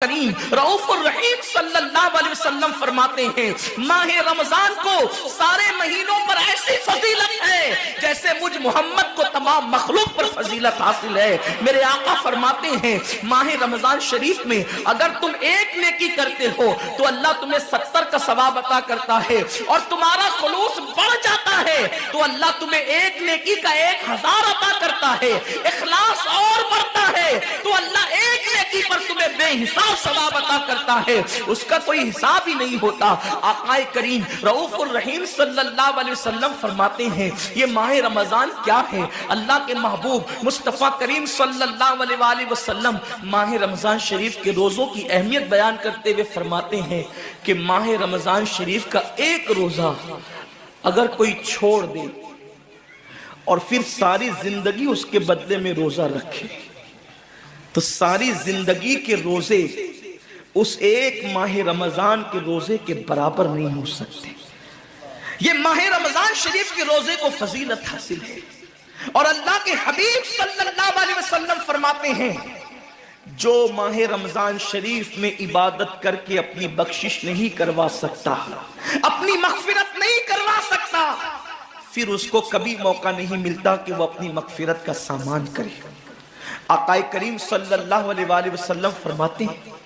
کریم رؤوف الرحیم صلی اللہ علیہ وسلم فرماتے ہیں ماہ رمضان کو سارے مہینوں پر ایسی فضیلت ہے جیسے مجھ محمد کو تمام مخلوق پر فضیلت حاصل ہے۔ میرے آقا فرماتے ہیں ماہ رمضان شریف میں اگر تم ایک نیکی کرتے ہو تو اللہ تمہیں 70 کا ثواب عطا کرتا ہے، اور تمہارا خلوص بڑھ جاتا ہے تو اللہ تمہیں ایک نیکی کا 1000 عطا کرتا ہے، اخلاص اور بڑھتا ہے تو اللہ ایک نیکی پر تمہیں بے حساب ثواب عطا کرتا ہے، اس کا کوئی حساب ہی نہیں ہوتا۔ آقا کریم رؤوف الرحیم صلی اللہ علیہ وسلم فرماتے ہیں یہ ماہ رمضان کیا ہے؟ اللہ کے محبوب مصطفیٰ کریم صلی اللہ علیہ وآلہ وسلم ماہ رمضان شریف کے روزوں کی اہمیت بیان کرتے ہوئے فرماتے ہیں کہ ماہ رمضان شریف کا ایک روزہ اگر کوئی چھوڑ دے اور پھر ساری زندگی اس کے بدلے میں روزہ رکھے تو ساری زندگی کے روزے اس ایک ماہ رمضان کے روزے کے برابر نہیں ہو سکتے۔ یہ ماہ رمضان شریف کے روزے کو فضیلت حاصل ہے، اور اللہ کے حبیب صلی اللہ علیہ وسلم فرماتے ہیں جو ماہ رمضان شریف میں عبادت کر کے اپنی بخشش نہیں کروا سکتا، اپنی مغفرت نہیں کروا سکتا، پھر اس کو کبھی موقع نہیں ملتا کہ وہ اپنی مغفرت کا سامان کرے۔ آقا کریم صلی اللہ علیہ وآلہ وسلم فرماتے ہیں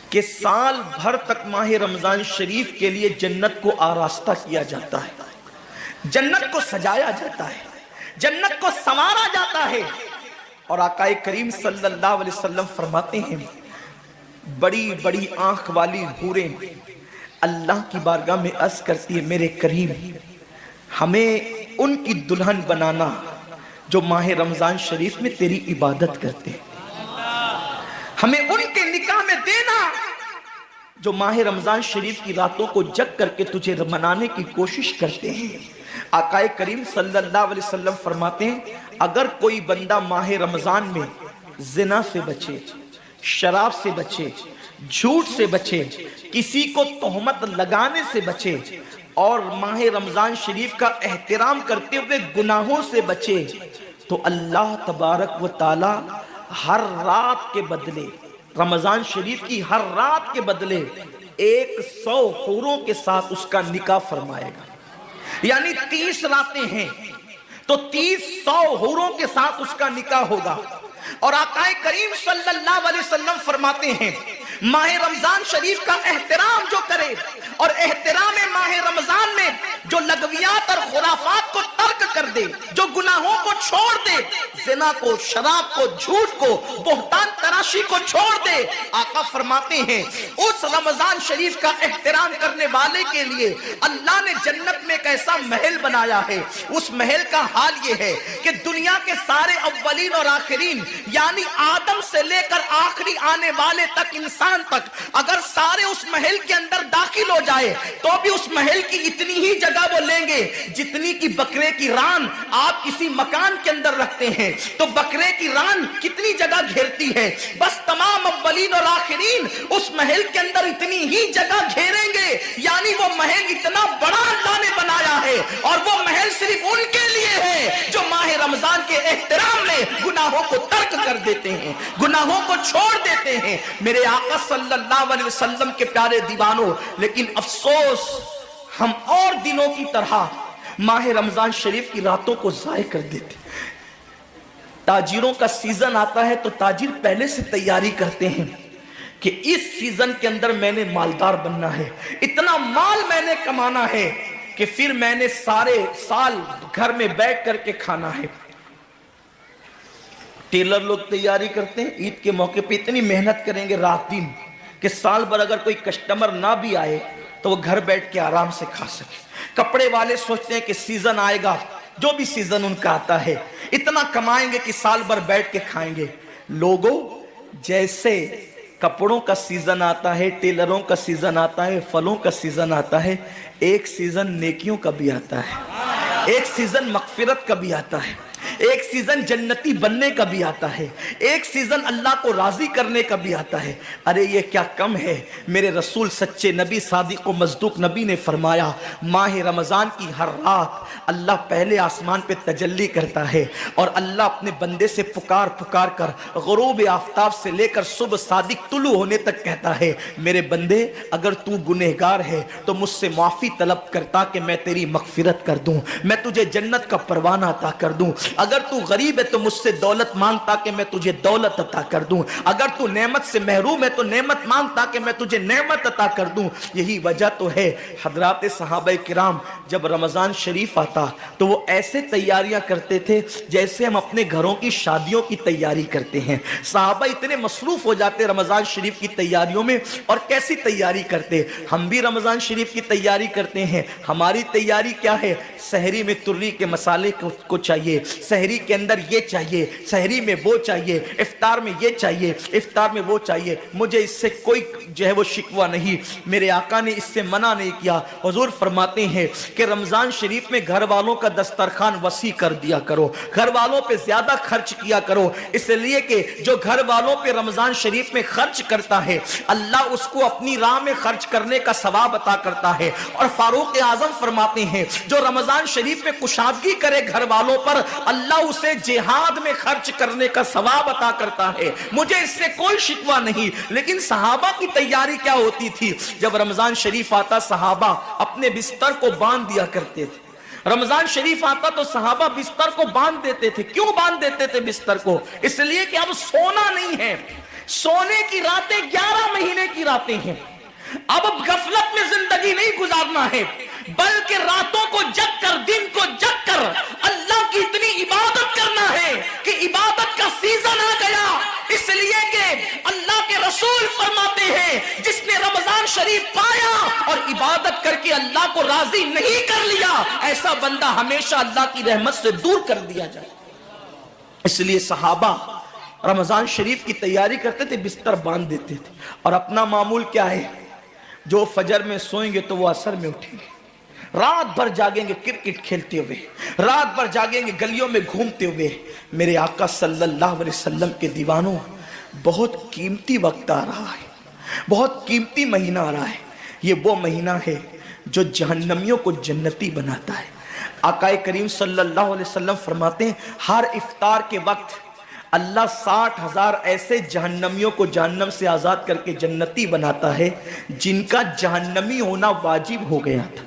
کہ سال بھر تک ماہ رمضان شریف کے لیے جنت کو آراستہ کیا جاتا ہے، جنت کو سجایا جاتا ہے، جنت کو سنوارا جاتا ہے، اور آقا کریم صلی اللہ علیہ وسلم فرماتے ہیں بڑی بڑی آنکھ والی حوریں اللہ کی بارگاہ میں عرض کرتی ہے میرے کریم ہمیں ان کی دلہن بنانا جو ماہ رمضان شریف میں تیری عبادت کرتے ہیں، ہمیں ان کے نکاح میں دینا جو ماہ رمضان شریف کی راتوں کو جگ کر کے تجھے منانے کی کوشش کرتے ہیں۔ آقا کریم صلی اللہ علیہ وسلم فرماتے ہیں اگر کوئی بندہ ماہ رمضان میں زنا سے بچے، شراب سے بچے، جھوٹ سے بچے، کسی کو تہمت لگانے سے بچے، اور ماہ رمضان شریف کا احترام کرتے ہوئے گناہوں سے بچے تو اللہ تبارک و تعالی ہر رات کے بدلے، رمضان شریف کی ہر رات کے بدلے 100 حوروں کے ساتھ اس کا نکاح فرمائے گا۔ یعنی 30 راتیں ہیں تو 100 حوروں کے ساتھ اس کا نکاح ہوگا۔ اور آقا کریم صلی اللہ علیہ وسلم فرماتے ہیں ماہ رمضان شریف کا احترام جو کرے اور احترام ماہ رمضان میں جو لغویات اور خرافات کو ترک کر دے، جو گناہوں کو چھوڑ دے، زنا کو، شراب کو، جھوٹ کو، بہتان تراشی کو چھوڑ دے، آقا فرماتے ہیں اس رمضان شریف کا احترام کرنے والے کے لیے اللہ نے جنت میں ایک ایسا محل بنایا ہے۔ اس محل کا حال یہ ہے کہ دنیا کے سارے اولین اور آخرین یعنی آدم سے لے کر آخری آنے والے تک انسان تک اگر سارے اس محل کے اندر داخل ہو جائے تو بھی اس محل کی اتنی ہی جگہ وہ لیں گے جتنی کی بکرے کی ران آپ کسی مکان کے اندر رکھتے ہیں، تو بکرے کی ران کتنی جگہ گھیرتی ہے، بس تمام اولین اور آخرین اس محل کے اندر اتنی ہی جگہ گھیریں گے، یعنی وہ محل اتنا بڑا اللہ نے بنایا ہے، اور وہ محل صرف ان کے لیے ہے جو ماہ رمضان کے احترام میں گناہوں کو ترک کر دیتے ہیں، گناہوں کو چھوڑ دیتے ہیں۔ میرے آقا صلی اللہ علیہ وسلم کے پیارے دیوانوں، لیکن افسوس ہم اور دنوں کی طرح ماہ رمضان شریف کی راتوں کو ضائع کر دیتے۔ تاجروں کا سیزن آتا ہے تو تاجر پہلے سے تیاری کرتے ہیں کہ اس سیزن کے اندر میں نے مالدار بننا ہے، اتنا مال میں نے کمانا ہے کہ پھر میں نے سارے سال گھر میں بیٹھ کر کے کھانا ہے۔ ٹیلر لوگ تیاری کرتے ہیں عید کے موقع پہ اتنی محنت کریں گے رات دن کہ سال بھر اگر کوئی کسٹمر نہ بھی آئے تو وہ گھر بیٹھ کے آرام سے کھا سکے۔ کپڑے والے سوچتے ہیں کہ سیزن آئے گا، جو بھی سیزن ان کا آتا ہے اتنا کمائیں گے کہ سال بھر بیٹھ کے کھائیں گے۔ لوگوں جیسے کپڑوں کا سیزن آتا ہے، ٹیلروں کا سیزن آتا ہے، پھلوں کا سیزن آتا ہے، ایک سیزن نیکیوں کا بھی آتا ہے، ایک سیزن مغفرت کا بھی آتا ہے، ایک سیزن جنتی بننے کا بھی آتا ہے، ایک سیزن اللہ کو راضی کرنے کا بھی آتا ہے۔ ارے یہ کیا کم ہے، میرے رسول سچے نبی صادق و مصدوق نبی نے فرمایا ماہ رمضان کی ہر رات اللہ پہلے آسمان پہ تجلی کرتا ہے اور اللہ اپنے بندے سے پکار پکار کر غروب آفتاب سے لے کر صبح صادق طلوع ہونے تک کہتا ہے میرے بندے اگر تو گنہگار ہے تو مجھ سے معافی طلب کرتا کہ میں تیری مغفرت کر دوں، میں تجھے جنت کا پروانہ عطا کر دوں، اگر تو غریب ہے تو مجھ سے دولت مانگتا کہ میں تجھے دولت عطا کر دوں، اگر تو نعمت سے محروم ہے تو نعمت مانگتا کہ میں تجھے نعمت عطا کر دوں۔ یہی وجہ تو ہے حضرات صحابہ کرام جب رمضان شریف آتا تو وہ ایسے تیاریاں کرتے تھے جیسے ہم اپنے گھروں کی شادیوں کی تیاری کرتے ہیں۔ صحابہ اتنے مصروف ہو جاتے رمضان شریف کی تیاریوں میں، اور کیسی تیاری کرتے، ہم بھی رمضان شریف کی تیاری کرتے ہیں۔ ہماری تیاری کیا ہے؟ سحری میں تری کے مسالے کو چاہیے، سحری کے اندر یہ چاہیے، سحری میں وہ چاہیے، افطار میں یہ چاہیے، افطار میں وہ چاہیے۔ مجھے اس سے کوئی جو ہے وہ شکوہ نہیں، میرے آقا نے اس سے منع نہیں کیا۔ حضور فرماتے ہیں کہ رمضان شریف میں گھر والوں کا دسترخوان وسیع کر دیا کرو، گھر والوں پہ زیادہ خرچ کیا کرو، اس لیے کہ جو گھر والوں پہ رمضان شریف میں خرچ کرتا ہے اللہ اس کو اپنی راہ میں خرچ کرنے کا ثواب عطا کرتا ہے۔ اور فاروق اعظم فرماتے ہیں جو رمضان شریف میں کشادگی کرے گھر والوں پر اللہ اسے جہاد میں خرچ کرنے کا ثواب عطا کرتا ہے۔ مجھے اس سے کوئی شکوہ نہیں، لیکن صحابہ کی تیاری کیا ہوتی تھی؟ جب رمضان شریف آتا صحابہ اپنے بستر کو باندھ دیا کرتے تھے۔ رمضان شریف آتا تو صحابہ بستر کو باندھ دیتے تھے۔ کیوں باندھ دیتے تھے بستر کو؟ اس لیے کہ اب سونا نہیں ہے، سونے کی راتیں 11 مہینے کی راتیں ہیں، اب غفلت میں زندگی نہیں گزارنا ہے، بلکہ راتوں کو جگ کر دن کو جگ کر اللہ کی اتنی عبادت کرنا ہے کہ عبادت کا سیزن آ گیا۔ اس لیے کہ اللہ کے رسول فرماتے ہیں جس نے رمضان شریف پایا اور عبادت کر کے اللہ کو راضی نہیں کر لیا ایسا بندہ ہمیشہ اللہ کی رحمت سے دور کر دیا جائے۔ اس لیے صحابہ رمضان شریف کی تیاری کرتے تھے، بستر باندھ دیتے تھے، اور اپنا معمول کیا ہے؟ جو فجر میں سوئیں گے تو وہ عصر میں اٹھیں گے، رات بھر جاگیں گے کرکٹ کھیلتے ہوئے، رات بھر جاگیں گے گلیوں میں گھومتے ہوئے۔ میرے آقا صلی اللہ علیہ وسلم کے دیوانوں، بہت قیمتی وقت آ رہا ہے، بہت قیمتی مہینہ آ رہا ہے۔ یہ وہ مہینہ ہے جو جہنمیوں کو جنتی بناتا ہے۔ آقا کریم صلی اللہ علیہ وسلم فرماتے ہیں ہر افطار کے وقت اللہ 60,000 ایسے جہنمیوں کو جہنم سے آزاد کر کے جنتی بناتا ہے جن کا جہنمی ہونا واجب ہو گیا تھا۔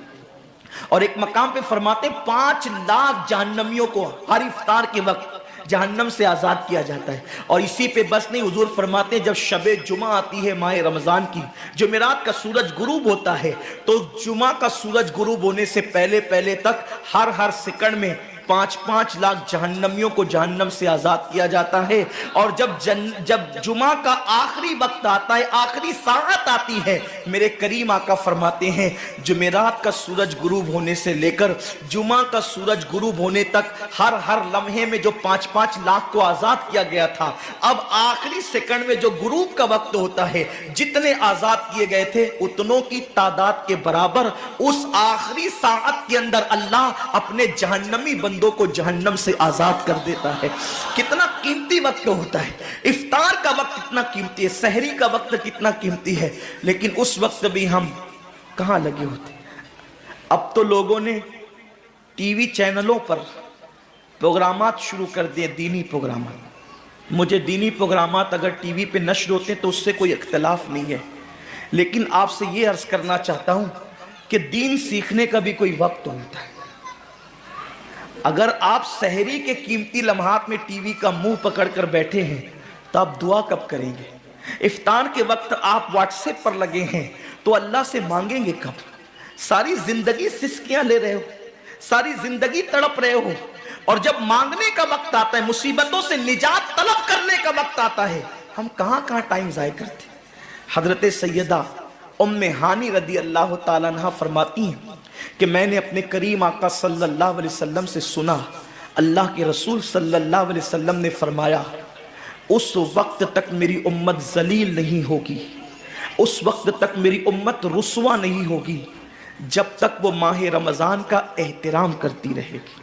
اور ایک مقام پہ فرماتے 5 لاکھ جہنمیوں کو ہر افطار کے وقت جہنم سے آزاد کیا جاتا ہے۔ اور اسی پہ بس نہیں، حضور فرماتے ہیں جب شب جمعہ آتی ہے ماہ رمضان کی، جمعرات کا سورج غروب ہوتا ہے، تو جمعہ کا سورج غروب ہونے سے پہلے پہلے تک ہر سیکنڈ میں 5 لاکھ جہنمیوں کو جہنم سے آزاد کیا جاتا ہے۔ اور جب جمعہ کا آخری وقت آتا ہے، آخری ساعت آتی ہے، میرے کریم آقا فرماتے ہیں جمعرات کا سورج غروب ہونے سے لے کر جمعہ کا سورج غروب ہونے تک ہر لمحے میں جو 5 لاکھ کو آزاد کیا گیا تھا، اب آخری سیکنڈ میں جو غروب کا وقت ہوتا ہے جتنے آزاد کیے گئے تھے اتنوں کی تعداد کے برابر اس آخری ساعت کے اندر اللہ اپنے جہنمی بندوں کو جہنم سے آزاد کر دیتا ہے۔ کتنا قیمتی وقت ہوتا ہے، افطار کا وقت کتنا قیمتی ہے، سحری کا وقت کتنا قیمتی ہے، لیکن اس وقت بھی ہم کہاں لگے ہوتے ہیں۔ اب تو لوگوں نے ٹی وی چینلوں پر پروگرامات شروع کر دیے، دینی پروگرامات۔ مجھے دینی پروگرامات اگر ٹی وی پہ نشر ہوتے ہیں تو اس سے کوئی اختلاف نہیں ہے، لیکن آپ سے یہ عرض کرنا چاہتا ہوں کہ دین سیکھنے کا بھی کوئی وقت ہوتا ہے۔ اگر آپ سحری کے قیمتی لمحات میں ٹی وی کا منہ پکڑ کر بیٹھے ہیں تو آپ دعا کب کریں گے؟ افطار کے وقت آپ واٹس ایپ پر لگے ہیں تو اللہ سے مانگیں گے کب؟ ساری زندگی سسکیاں لے رہے ہو، ساری زندگی تڑپ رہے ہو، اور جب مانگنے کا وقت آتا ہے، مصیبتوں سے نجات طلب کرنے کا وقت آتا ہے، ہم کہاں ٹائم ضائع کرتے ہیں۔ حضرت سیدہ ام ہانی رضی اللہ تعالیٰ عنہ فرماتی ہیں کہ میں نے اپنے کریم آقا صلی اللہ علیہ وسلم سے سنا، اللہ کے رسول صلی اللہ علیہ وسلم نے فرمایا اس وقت تک میری امت ذلیل نہیں ہوگی، اس وقت تک میری امت رسوا نہیں ہوگی جب تک وہ ماہ رمضان کا احترام کرتی رہے گی،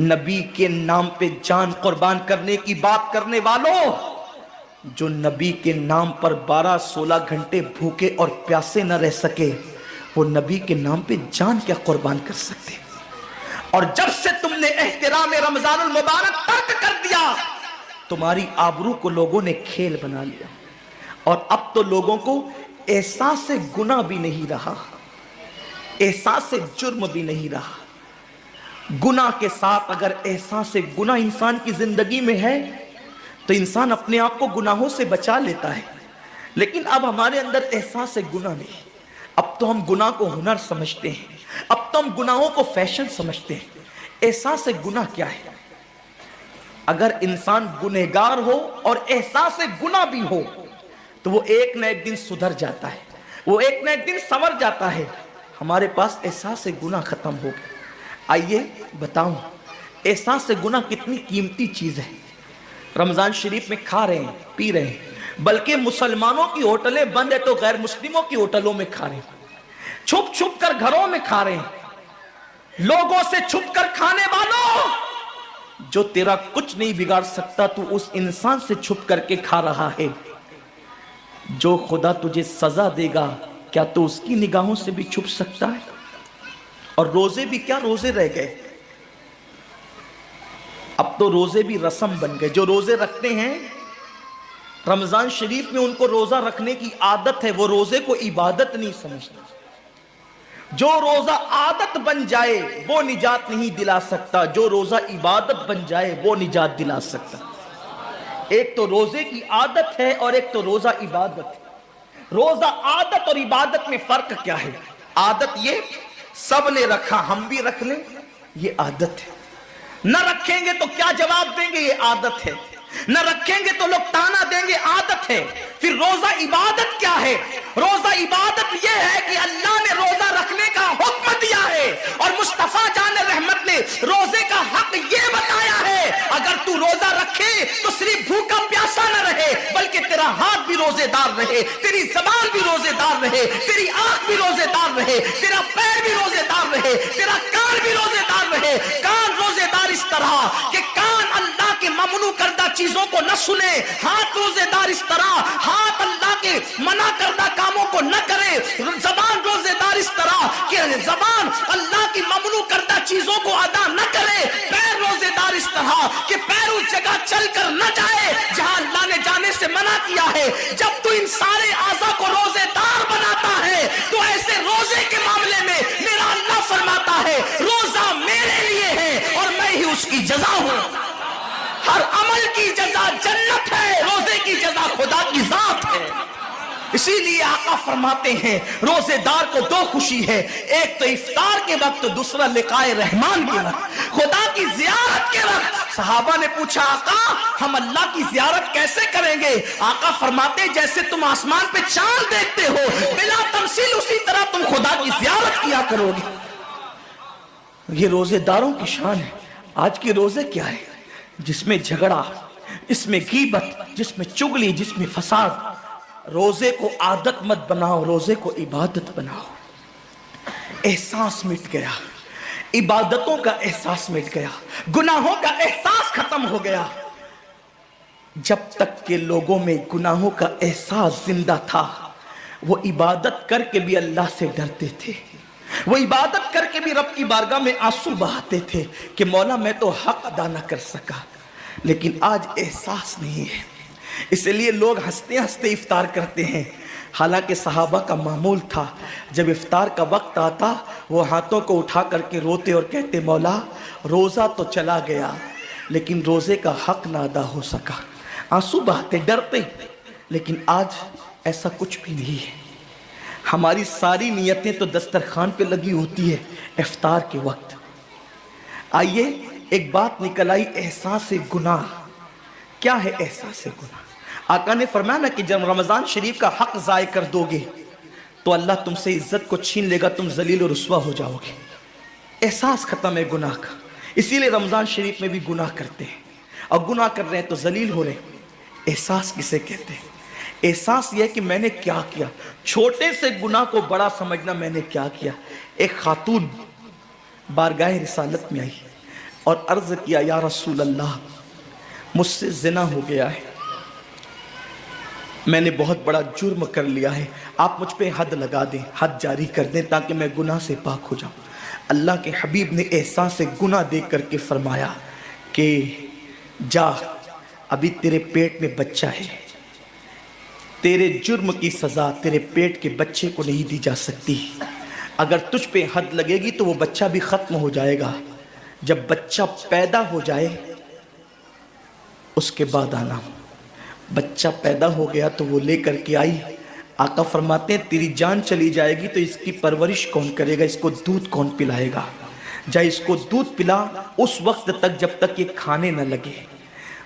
نبی کے نام پہ جان قربان کرنے کی بات کرنے والوں، جو نبی کے نام پر 12-16 گھنٹے بھوکے اور پیاسے نہ رہ سکے، وہ نبی کے نام پہ جان کیا قربان کر سکتے؟ اور جب سے تم نے احترام رمضان المبارک ترک کر دیا، تمہاری آبرو کو لوگوں نے کھیل بنا لیا، اور اب تو لوگوں کو احساس گناہ بھی نہیں رہا، احساس جرم بھی نہیں رہا۔ گناہ کے ساتھ اگر احساس گناہ انسان کی زندگی میں ہے تو انسان اپنے آپ کو گناہوں سے بچا لیتا ہے، لیکن اب ہمارے اندر احساس گناہ نہیں۔ اب تو ہم گناہ کو ہنر سمجھتے ہیں، اب تو ہم گناہوں کو فیشن سمجھتے ہیں۔ احساس گناہ کیا ہے؟ اگر انسان گنہگار ہو اور احساس گناہ بھی ہو تو وہ ایک نہ ایک دن سدھر جاتا ہے، وہ ایک نہ ایک دن سنور جاتا ہے۔ ہمارے پاس احساس گناہ ختم ہو گیا۔ آئیے بتاؤں احساس گناہ کتنی قیمتی چیز ہے۔ رمضان شریف میں کھا رہے ہیں، پی رہے ہیں، بلکہ مسلمانوں کی ہوٹلیں بند ہے تو غیر مسلموں کی ہوٹلوں میں کھا رہے ہیں، چھپ چھپ کر گھروں میں کھا رہے ہیں۔ لوگوں سے چھپ کر کھانے والوں، جو تیرا کچھ نہیں بگاڑ سکتا تو اس انسان سے چھپ کر کے کھا رہا ہے۔ جو خدا تجھے سزا دے گا کیا تو اس کی نگاہوں سے بھی چھپ سکتا ہے؟ اور روزے بھی کیا روزے رہ گئے، اب تو روزے بھی رسم بن گئے۔ جو روزے رکھتے ہیں رمضان شریف میں، ان کو روزہ رکھنے کی عادت ہے، وہ روزے کو عبادت نہیں سمجھتے۔ جو روزہ عادت بن جائے وہ نجات نہیں دلا سکتا، جو روزہ عبادت بن جائے وہ نجات دلا سکتا۔ ایک تو روزے کی عادت ہے اور ایک تو روزہ عبادت ہے۔ روزہ عادت اور عبادت میں فرق کیا ہے؟ عادت یہ سب نے رکھا ہم بھی رکھ لیں، یہ عادت ہے۔ نہ رکھیں گے تو کیا جواب دیں گے، یہ عادت ہے۔ نہ رکھیں گے تو لوگ تانا دیں گے، عادت ہے۔ پھر روزہ عبادت کیا ہے؟ روزہ عبادت یہ ہے کہ اللہ نے روزہ رکھنے کا حکم دیا ہے اور مصطفیٰ جان رحمت نے روزے کا حق یہ بتایا ہے، اگر تو روزہ رکھے تو صرف بھوکا پیاسا نہ رہے بلکہ تیرا ہاتھ بھی روزے دار رہے، تیری زبان بھی روزے دار رہے، تیری آنکھ بھی روزے دار رہے، تیرا پیر بھی روزے دار رہے، تیرا کان بھی روزے دار رہے۔ کان روزے دار اس طرح کہ کان اللہ کے ممنوع کردہ چیزوں کو نہ سنے، ہاتھ روزے دار اس طرح ہاتھ اللہ کے منع کردہ کاموں کو نہ کرے، زبان روزے دار اس طرح کہ زبان اللہ کی ممنوع کردہ چیزوں کو ادا نہ کرے، پیر روزے دار اس طرح کہ پیر اس جگہ چل کر نہ جائے جہاں اللہ نے جانے سے منع کیا ہے۔ جب تو ان سارے اعضاء کو روزے دار بناتا ہے تو ایسے روزے کے معاملے میں میرا اللہ فرماتا ہے روزہ میرے لیے ہے اور میں ہی اس کی جزا ہوں۔ ہر عمل کی جزا جنت ہے، روزے کی جزا خدا کی ذات ہے۔ اسی لیے آقا فرماتے ہیں روزے دار کو دو خوشی ہے، ایک تو افطار کے وقت، دوسرا لقائے رحمان کے وقت، خدا کی زیارت کے وقت۔ صحابہ نے پوچھا آقا ہم اللہ کی زیارت کیسے کریں گے؟ آقا فرماتے ہیں جیسے تم آسمان پہ چاند دیکھتے ہو بلا تمثیل اسی طرح تم خدا کی زیارت کیا کرو گے۔ یہ روزے داروں کی شان ہے۔ آج کے روزے کیا ہے؟ جس میں جھگڑا، جس میں غیبت، جس میں چگلی، جس میں فساد۔ روزے کو عادت مت بناؤ، روزے کو عبادت بناؤ۔ احساس مٹ گیا، عبادتوں کا احساس مٹ گیا، گناہوں کا احساس ختم ہو گیا۔ جب تک کہ لوگوں میں گناہوں کا احساس زندہ تھا وہ عبادت کر کے بھی اللہ سے ڈرتے تھے، وہ عبادت کر کے بھی رب کی بارگاہ میں آنسو بہاتے تھے کہ مولا میں تو حق ادا نہ کر سکا۔ لیکن آج احساس نہیں ہے، اس لیے لوگ ہنستے ہنستے افطار کرتے ہیں۔ حالانکہ صحابہ کا معمول تھا جب افطار کا وقت آتا وہ ہاتھوں کو اٹھا کر کے روتے اور کہتے مولا روزہ تو چلا گیا لیکن روزے کا حق نہ ادا ہو سکا، آنسو بہاتے ڈرتے۔ لیکن آج ایسا کچھ بھی نہیں ہے، ہماری ساری نیتیں تو دسترخوان پہ لگی ہوتی ہے افطار کے وقت۔ آئیے ایک بات نکل آئی، احساس گناہ۔ کیا ہے احساس گناہ؟ آقا نے فرمایا نا کہ جب رمضان شریف کا حق ضائع کر دو گے تو اللہ تم سے عزت کو چھین لے گا، تم ذلیل و رسوا ہو جاؤ گے۔ احساس ختم ہے گناہ کا، اسی لیے رمضان شریف میں بھی گناہ کرتے ہیں، اور گناہ کر رہے ہیں تو ذلیل ہو رہے ہیں۔ احساس کسے کہتے ہیں؟ احساس یہ ہے کہ میں نے کیا کیا، چھوٹے سے گناہ کو بڑا سمجھنا میں نے کیا کیا۔ ایک خاتون بارگاہ رسالت میں آئی، اور عرض کیا یا رسول اللہ مجھ سے زنا ہو گیا ہے، میں نے بہت بڑا جرم کر لیا ہے، آپ مجھ پہ حد لگا دیں، حد جاری کر دیں تاکہ میں گناہ سے پاک ہو جاؤں۔ اللہ کے حبیب نے احساس گناہ دیکھ کر کے فرمایا کہ جا، ابھی تیرے پیٹ میں بچہ ہے، تیرے جرم کی سزا تیرے پیٹ کے بچے کو نہیں دی جا سکتی، اگر تجھ پہ حد لگے گی تو وہ بچہ بھی ختم ہو جائے گا، جب بچہ پیدا ہو جائے اس کے بعد آنا۔ بچہ پیدا ہو گیا تو وہ لے کر کے آئی، آقا فرماتے ہیں تیری جان چلی جائے گی تو اس کی پرورش کون کرے گا، اس کو دودھ کون پلائے گا، جا اس کو دودھ پلا اس وقت تک جب تک یہ کھانے نہ لگے۔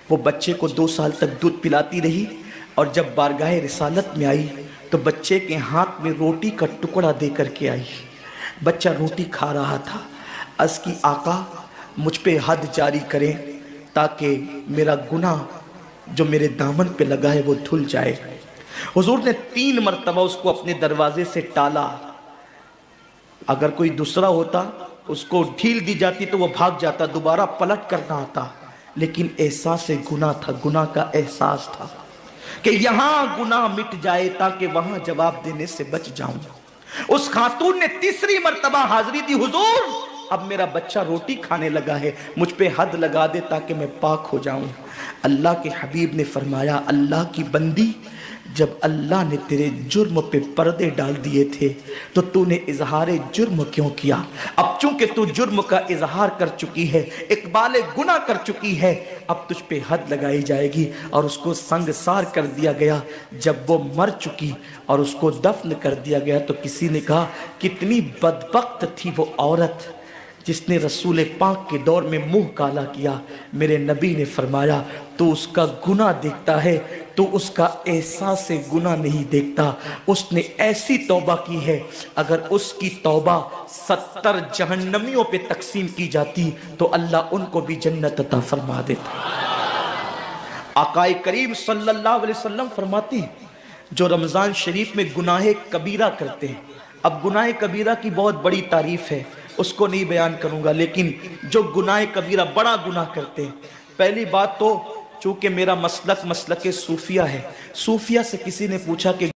وہ بچے کو 2 سال تک دودھ پلاتی رہی، اور جب بارگاہ رسالت میں آئی تو بچے کے ہاتھ میں روٹی کا ٹکڑا دے کر کے آئی، بچہ روٹی کھا رہا تھا، عرض کی آقا مجھ پہ حد جاری کریں تاکہ میرا گناہ جو میرے دامن پہ لگا ہے وہ دھل جائے۔ حضور نے 3 مرتبہ اس کو اپنے دروازے سے ٹالا، اگر کوئی دوسرا ہوتا اس کو ڈھیل دی جاتی تو وہ بھاگ جاتا، دوبارہ پلٹ کرنا آتا، لیکن احساس گناہ تھا، گناہ کا احساس تھا کہ یہاں گناہ مٹ جائے تاکہ وہاں جواب دینے سے بچ جاؤں۔ اس خاتون نے 3 مرتبہ حاضری دی، حضور اب میرا بچہ روٹی کھانے لگا ہے، مجھ پہ حد لگا دے تاکہ میں پاک ہو جاؤں۔ اللہ کے حبیب نے فرمایا اللہ کی بندی، جب اللہ نے تیرے جرم پہ پردے ڈال دیے تھے تو تو نے اظہار جرم کیوں کیا؟ اب چونکہ تو جرم کا اظہار کر چکی ہے، اقبال گناہ کر چکی ہے، اب تجھ پہ حد لگائی جائے گی۔ اور اس کو سنگسار کر دیا گیا۔ جب وہ مر چکی اور اس کو دفن کر دیا گیا تو کسی نے کہا کتنی بدبخت تھی وہ عورت جس نے رسول پاک کے دور میں منہ کالا کیا۔ میرے نبی نے فرمایا تو اس کا گناہ دیکھتا ہے تو اس کا احساس گناہ نہیں دیکھتا۔ اس نے ایسی توبہ کی ہے، اگر اس کی توبہ 70 جہنمیوں پہ تقسیم کی جاتی تو اللہ ان کو بھی جنت عطا فرما دیتا۔ آقا کریم صلی اللہ علیہ وسلم فرماتے ہیں جو رمضان شریف میں گناہ کبیرہ کرتے ہیں، اب گناہ کبیرہ کی بہت بڑی تعریف ہے، اس کو نہیں بیان کروں گا، لیکن جو گناہ کبیرہ بڑا گناہ کرتے ہیں، پہلی بات تو چونکہ میرا مسلک صوفیہ ہے، صوفیہ سے کسی نے پوچھا کہ